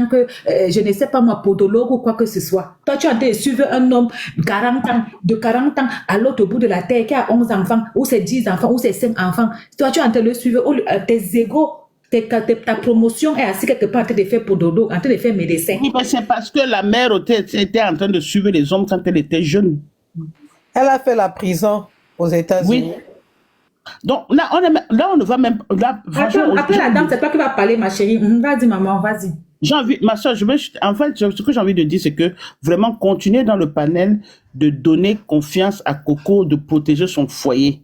que, je ne sais pas moi, podologue ou quoi que ce soit. Toi, tu as de suivre un homme de 40 ans à l'autre bout de la terre qui a 11 enfants, ou c'est 10 enfants, ou c'est 5 enfants. Toi, tu es en train de le suivre, tes égos, ta promotion est assise quelque part en train de faire podologue, en train de faire médecin. Oui, mais c'est parce que la mère était en train de suivre les hommes quand elle était jeune. Elle a fait la prison aux États-Unis. Oui. Donc là, on ne va même... Là, après la dame, c'est toi qui vas parler, ma chérie. Vas-y, maman, vas-y. Ma soeur, en fait, ce que j'ai envie de dire, c'est que vraiment continuer dans le panel de donner confiance à Coco, de protéger son foyer.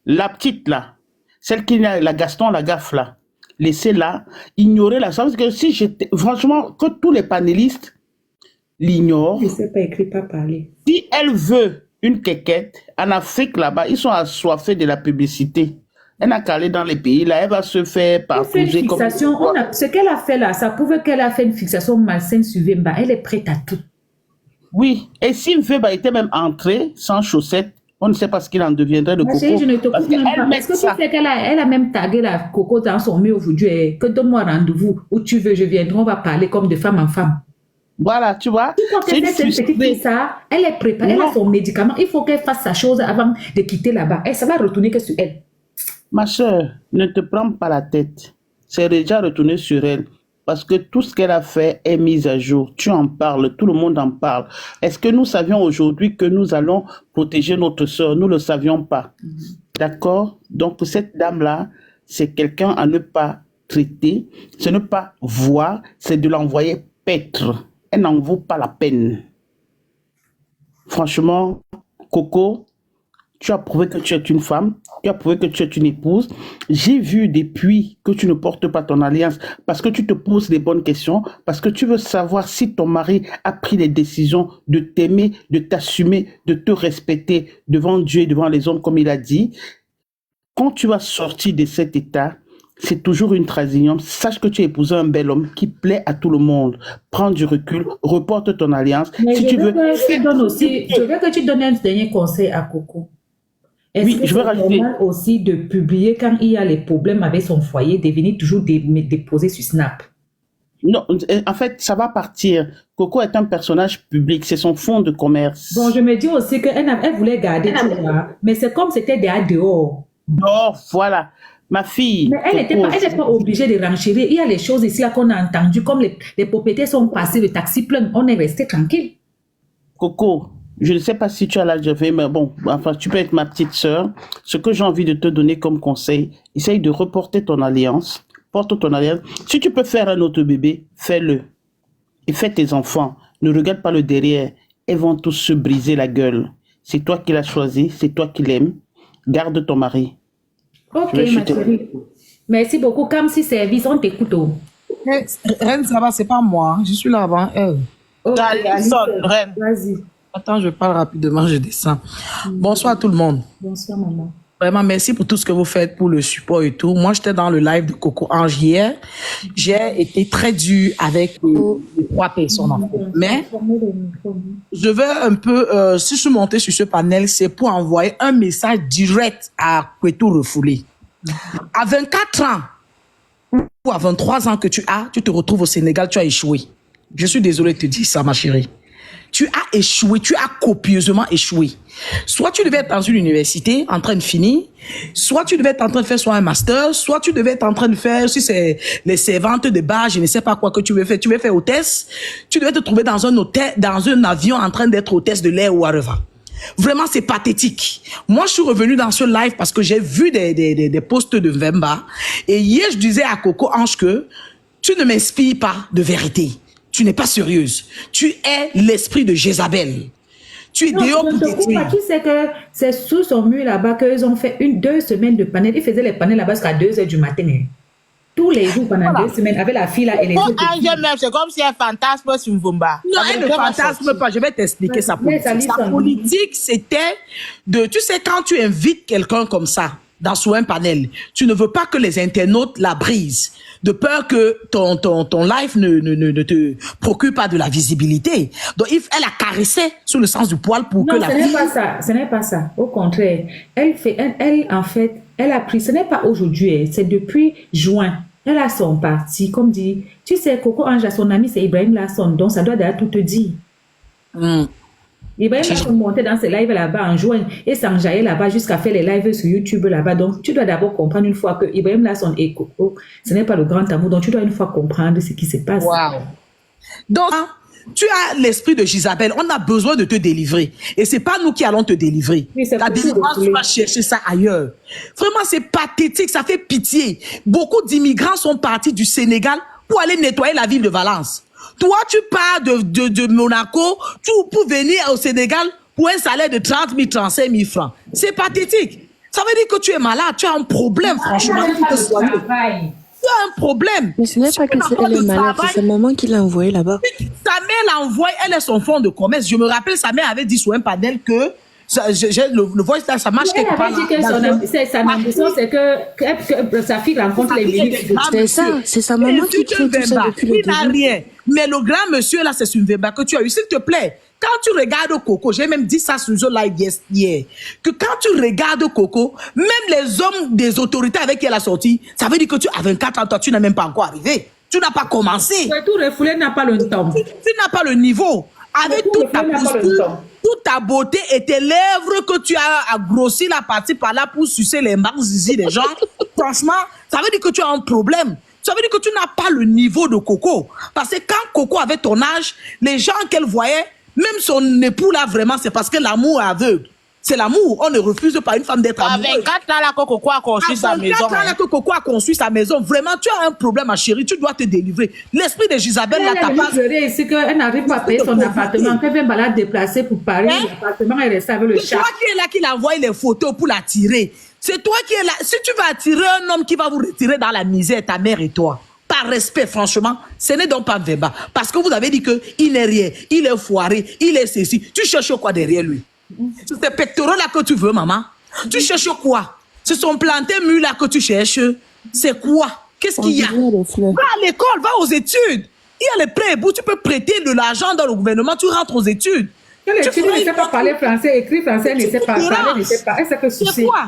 La petite là, celle qui a la Gaston, la gaffe là, laissez-la, ignorer la chance que si j'étais, franchement, que tous les panélistes l'ignorent. Je ne sais pas écrire, pas parler. Si elle veut une quéquette, en Afrique là-bas, ils sont assoiffés de la publicité. Elle n'a qu'à aller dans les pays là, elle va se faire parcourir comme... Ce qu'elle a fait là, ça prouve qu'elle a fait une fixation malsaine sur Vemba. Elle est prête à tout. Oui, et si Vemba était même entré sans chaussettes, on ne sait pas ce qu'il en deviendrait de Coco. Chérie, je ne te coupe même pas. Est-ce que tu sais qu'elle a même tagué la Coco dans son mur aujourd'hui, que donne-moi rendez-vous où tu veux, je viendrai, on va parler comme de femme en femme. Voilà, tu vois. C'est cette petite fille, ça, elle est préparée, elle a son médicament. Il faut qu'elle fasse sa chose avant de quitter là-bas. Et ça va retourner que sur elle. Ma soeur, ne te prends pas la tête. C'est déjà retourné sur elle. Parce que tout ce qu'elle a fait est mis à jour. Tu en parles, tout le monde en parle. Est-ce que nous savions aujourd'hui que nous allons protéger notre soeur? Nous ne le savions pas. D'accord? Donc, cette dame-là, c'est quelqu'un à ne pas traiter, c'est ne pas voir, c'est de l'envoyer paître. Elle n'en vaut pas la peine. Franchement, Coco, tu as prouvé que tu es une femme, tu as prouvé que tu es une épouse. J'ai vu depuis que tu ne portes pas ton alliance parce que tu te poses les bonnes questions, parce que tu veux savoir si ton mari a pris les décisions de t'aimer, de t'assumer, de te respecter devant Dieu et devant les hommes comme il a dit. Quand tu vas sortir de cet état, c'est toujours une trahison. Sache que tu as épousé un bel homme qui plaît à tout le monde. Prends du recul, reporte ton alliance. Mais si tu veux... je veux que tu donnes un dernier conseil à Coco. Est-ce que je veux rajouter normal aussi de publier quand il y a les problèmes avec son foyer, de venir toujours déposer sur Snap? Non, en fait, ça va partir. Coco est un personnage public, c'est son fonds de commerce. Bon, je me dis aussi qu'elle voulait garder tout ça, mais c'est comme c'était dehors. Dehors, voilà. Ma fille. Mais elle n'était pas obligée de renchérir. Il y a les choses ici qu'on a entendues, comme les propriétaires sont passés, le taxi plein, on est resté tranquille. Coco, je ne sais pas si tu as l'âge de faire, mais bon, enfin, tu peux être ma petite sœur. Ce que j'ai envie de te donner comme conseil, essaye de reporter ton alliance. Porte ton alliance. Si tu peux faire un autre bébé, fais-le. Et fais tes enfants. Ne regarde pas le derrière. Ils vont tous se briser la gueule. C'est toi qui l'as choisi, c'est toi qui l'aimes. Garde ton mari. Ok, ma chérie. Merci beaucoup. Comme si service, on t'écoute. Reine, ça va, c'est pas moi. Je suis là avant elle. Okay, Reine. Vas-y. Attends, je parle rapidement, je descends. Bonsoir tout le monde. Bonsoir, maman. Vraiment, merci pour tout ce que vous faites, pour le support et tout. Moi, j'étais dans le live de Coco Ange hier. J'ai été très dure avec les 3 personnes, en fait. Mais je veux un peu, si je suis montée sur ce panel, c'est pour envoyer un message direct à Kwetu Refoulé. À 24 ans ou à 23 ans que tu te retrouves au Sénégal, tu as échoué. Je suis désolée de te dire ça, ma chérie. Tu as échoué, tu as copieusement échoué. Soit tu devais être dans une université en train de finir, soit tu devais être en train de faire soit un master, soit tu devais être en train de faire, si c'est les servantes de bar, je ne sais pas quoi que tu veux faire hôtesse, tu devais te trouver dans un hôtel, dans un avion en train d'être hôtesse de l'air ou à revend. Vraiment, c'est pathétique. Moi, je suis revenue dans ce live parce que j'ai vu des posts de Vemba. Et hier, je disais à Coco Ange que tu ne m'inspires pas de vérité. Tu n'es pas sérieuse. Tu es l'esprit de Jézabel. Tu es dehors pour détruire. Tu sais que c'est sous son mur là-bas qu'ils ont fait 2 semaines de panel. Ils faisaient les panels là-bas jusqu'à 2 h du matin. Tous les jours pendant 2 semaines avec la fille là et les autres. C'est comme si elle fantasme sur Mvumba. Non, elle ne fantasme pas. Je vais t'expliquer sa politique. Sa politique, c'était de... Tu sais, quand tu invites quelqu'un comme ça sur un panel, tu ne veux pas que les internautes la brisent, de peur que ton live ne te procure pas de la visibilité. Donc, elle a caressé sous le sens du poil pour que la fille... Ce n'est pas ça. Au contraire, elle, en fait, elle a pris... Ce n'est pas aujourd'hui, c'est depuis juin. Elle a son parti, comme dit. Tu sais, Coco Ange, son ami, c'est Ibrahim Lasson, donc ça doit d'ailleurs tout te dire. Ibrahim Lasson montait dans ses lives là-bas en juin et s'enjaillait là-bas jusqu'à faire les lives sur YouTube là-bas. Donc, tu dois d'abord comprendre une fois que Ibrahim Lasson et Coco, ce n'est pas le grand amour. Donc, tu dois une fois comprendre ce qui se passe. Wow. Donc, tu as l'esprit de Jezabel. On a besoin de te délivrer. Et c'est pas nous qui allons te délivrer. Oui, La délivrance, tu vas chercher ça ailleurs. Vraiment, c'est pathétique. Ça fait pitié. Beaucoup d'immigrants sont partis du Sénégal pour aller nettoyer la ville de Valence. Toi, tu pars de Monaco pour venir au Sénégal pour un salaire de 30 000, 35 000 francs. C'est pathétique. Ça veut dire que tu es malade. Tu as un problème, franchement. Tu as un problème. Mais ce n'est pas que c'est elle est malade, c'est sa maman qui l'a envoyée là-bas. Sa mère l'a envoyée, elle est son fonds de commerce. Je me rappelle, sa mère avait dit sur un panel que le voice là, ça marche quelque part. Elle avait dit que son ambition, c'est que sa fille rencontre les ministres. C'est ça, c'est sa maman qui crée tout ça depuis le début. Il n'a rien. Mais le grand monsieur là, c'est Sunvemba que tu as eu. S'il te plaît, quand tu regardes Coco, j'ai même dit ça sur le live hier, que quand tu regardes Coco, même les hommes des autorités avec qui elle a sorti, ça veut dire que tu as 24 ans, toi, tu n'es même pas encore arrivé. Tu n'as pas commencé. Tout refoulé n'a pas le temps. Tu n'as pas le niveau. Avec toute ta posture, toute ta beauté et tes lèvres que tu as grossi la partie par là pour sucer les marques zizi des gens, franchement, ça veut dire que tu as un problème. Ça veut dire que tu n'as pas le niveau de Coco. Parce que quand Coco avait ton âge, les gens qu'elle voyait, même son époux là, vraiment, c'est parce que l'amour est aveugle. C'est l'amour. On ne refuse pas une femme d'être amoureuse. Avec 4 ans là que Coco a construit sa maison. 4 ans là que Coco a construit sa maison. Vraiment, tu as un problème, ma chérie. Tu dois te délivrer. L'esprit de Jezabel là, t'as pas... Elle ici qu'elle n'arrive pas à payer son appartement. Qu'elle vient la déplacer pour Paris. L'appartement est resté avec le chat. C'est toi qui es là qui l'a envoyé les photos pour l'attirer. C'est toi qui es là. Si tu vas attirer un homme qui va vous retirer dans la misère, ta mère et toi. Par respect, franchement, ce n'est donc pas Mvemba. Parce que vous avez dit qu'il n'est rien, il est foiré, il est ceci. Tu cherches quoi derrière lui? C'est ces pectoraux-là que tu veux, maman. Tu cherches quoi? C'est son planté mûr là que tu cherches. C'est quoi? Qu'est-ce qu'il y a? Va à l'école, va aux études. Il y a les prêts et bout, tu peux prêter de l'argent dans le gouvernement, tu rentres aux études. Elle ne sait pas parler français, écrire français, elle ne sait pas parler, ne sait pas. C'est quoi?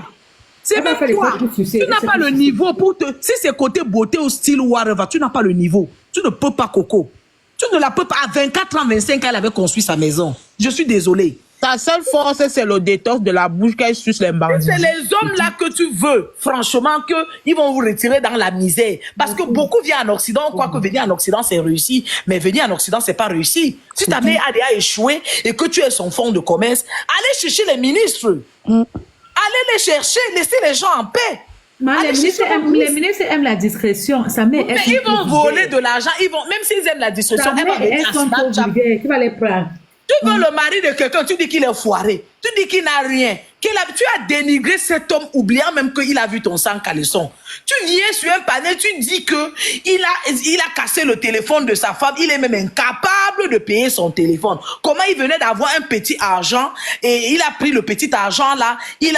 C'est même quoi? Tu n'as pas le niveau pour te... Si c'est côté beauté ou style ou whatever, tu n'as pas le niveau. Tu ne peux pas, Coco. Tu ne la peux pas. À 24 ans, 25 ans, elle avait construit sa maison. Je suis désolée. Ta seule force, c'est le détox de la bouche qu'elle suce les bandits. C'est les hommes là que tu veux, franchement, qu'ils vont vous retirer dans la misère. Parce que beaucoup viennent en Occident, on croit que venir en Occident, c'est réussi. Mais venir en Occident, c'est pas réussi. Si ta mère a déjà échoué et que tu es son fonds de commerce, allez chercher les ministres. Allez les chercher, laissez les gens en paix. Les ministres aiment la discrétion. Sa mère, mais ils vont voler de l'argent. Même s'ils aiment la discrétion, elles sont trop vulgaires. Qui va les prendre? Tu veux le mari de quelqu'un, tu dis qu'il est foiré. Tu dis qu'il n'a rien. Tu as dénigré cet homme, oubliant même qu'il a vu ton sang caleçon. Tu viens sur un panel, tu dis que il a cassé le téléphone de sa femme. Il est même incapable de payer son téléphone. Comment il venait d'avoir un petit argent et il a pris le petit argent là. Il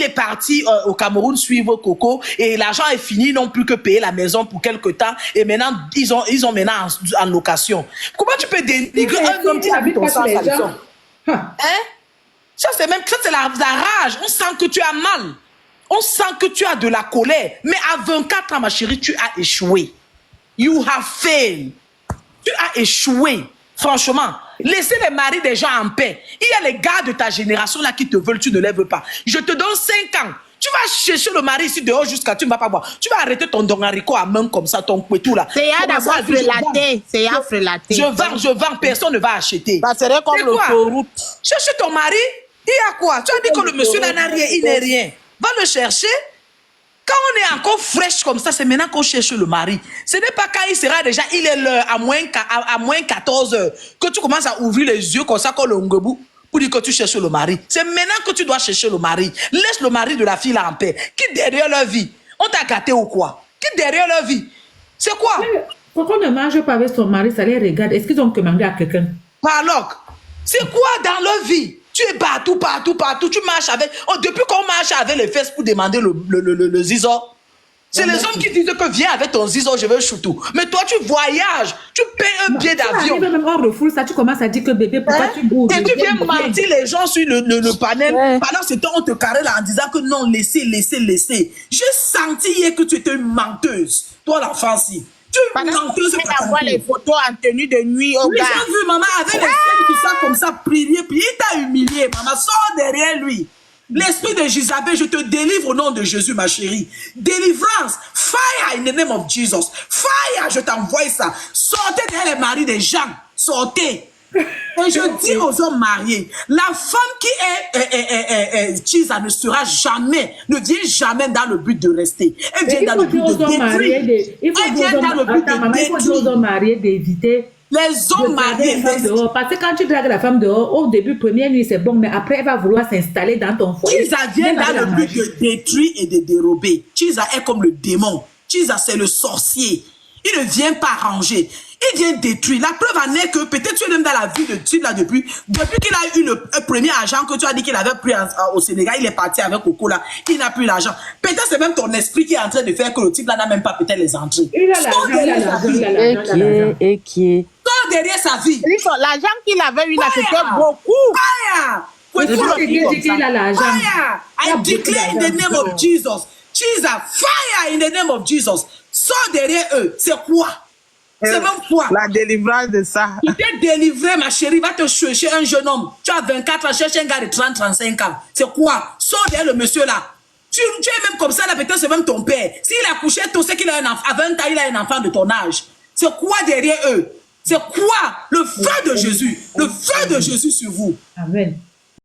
est parti au Cameroun suivre Coco et l'argent est fini. Ils n'ont plus que payer la maison pour quelque temps et maintenant ils ont maintenant en location. Comment tu peux dénigrer un homme qui a vu ton sang caleçon? Hein? Ça, c'est la rage. On sent que tu as mal. On sent que tu as de la colère. Mais à 24 ans, ma chérie, tu as échoué. You have failed. Tu as échoué. Franchement, laissez les maris des gens en paix. Il y a les gars de ta génération là qui te veulent, tu ne les veux pas. Je te donne 5 ans. Tu vas chercher le mari ici dehors jusqu'à tu ne vas pas boire. Tu vas arrêter ton don haricot à main comme ça, ton couetou là. C'est à d'avoir frélaté. C'est à frélater. Je vends, personne ne va acheter. Ça serait comme le autoroute. Cherche ton mari. Il y a quoi? Tu as dit que le monsieur n'a rien, il n'est rien. Va le chercher. Quand on est encore fraîche comme ça, c'est maintenant qu'on cherche le mari. Ce n'est pas quand il sera déjà, il est l'heure, à moins 14 heures, que tu commences à ouvrir les yeux comme ça, comme le ngebou, pour dire que tu cherches le mari. C'est maintenant que tu dois chercher le mari. Laisse le mari de la fille là en paix. Qui derrière leur vie? On t'a gâté ou quoi? Qui derrière leur vie? C'est quoi? Pourquoi on ne mange pas avec son mari, ça les regarde? Est-ce qu'ils ont commandé à quelqu'un? Parloc. C'est quoi dans leur vie? Tu es partout. Tu marches avec... Oh, depuis qu'on marche avec les fesses pour demander le zizo. C'est les hommes qui disent que viens avec ton zizo, je veux choutou. Mais toi, tu voyages. Tu payes un billet d'avion. Même on refoule ça, tu commences à dire que bébé, pourquoi tu bouges? Et tu viens mentir les gens sur le panel. Pendant ce temps, on te carré là en disant que non, laissez. J'ai senti hier que tu étais une menteuse. toi l'enfant-ci. Tu menteuse avoir les photos en tenue de nuit au oui, gars. j'ai vu maman avec les scènes, tout ça comme ça, prier, il t'a humilié, maman, sors derrière lui. L'esprit de Jézabel, je te délivre au nom de Jésus, ma chérie. Délivrance, fire in the name of Jesus. Fire, je t'envoie ça. Sortez derrière les maris des gens, sortez. Et je dis aux hommes mariés, la femme qui est Chisa ne sera jamais, ne vient jamais dans le but de rester. Elle vient dans le but de détruire. Il faut dire aux hommes mariés d'éviter les hommes mariés. Parce que quand tu dragues la femme dehors, au début, première nuit, c'est bon, mais après, elle va vouloir s'installer dans ton foyer. Chisa vient dans le but de détruire et de dérober. Chisa est comme le démon. Chisa, c'est le sorcier. Il ne vient pas ranger. Il vient détruire. La preuve en est que peut-être tu es même dans la vie de type là depuis qu'il a eu le premier argent que tu as dit qu'il avait pris au Sénégal, il est parti avec Coco là, il n'a plus l'argent. Peut-être c'est même ton esprit qui est en train de faire que le type là n'a même pas peut-être les entrées. Il a l'argent, Et qui est. Sors derrière sa vie. L'argent qu'il avait eu là, c'était beaucoup. Fire! Il a l'argent. Fire! I declare in the name of Jesus. Jesus, fire in the name of Jesus. Sors derrière eux. C'est quoi? C'est même quoi? La délivrance de ça. Il t'est délivré, ma chérie. Va te chercher un jeune homme. Tu as 24 ans, cherche un gars de 30-35 ans. C'est quoi? Sors derrière le monsieur là. Tu es même comme ça, là, peut-être c'est même ton père. S'il a couché tôt, c'est qu'il a un enfant. À 20 ans, il a un enfant de ton âge. C'est quoi derrière eux? C'est quoi? Le feu de Jésus. Le feu de Jésus sur vous. Amen.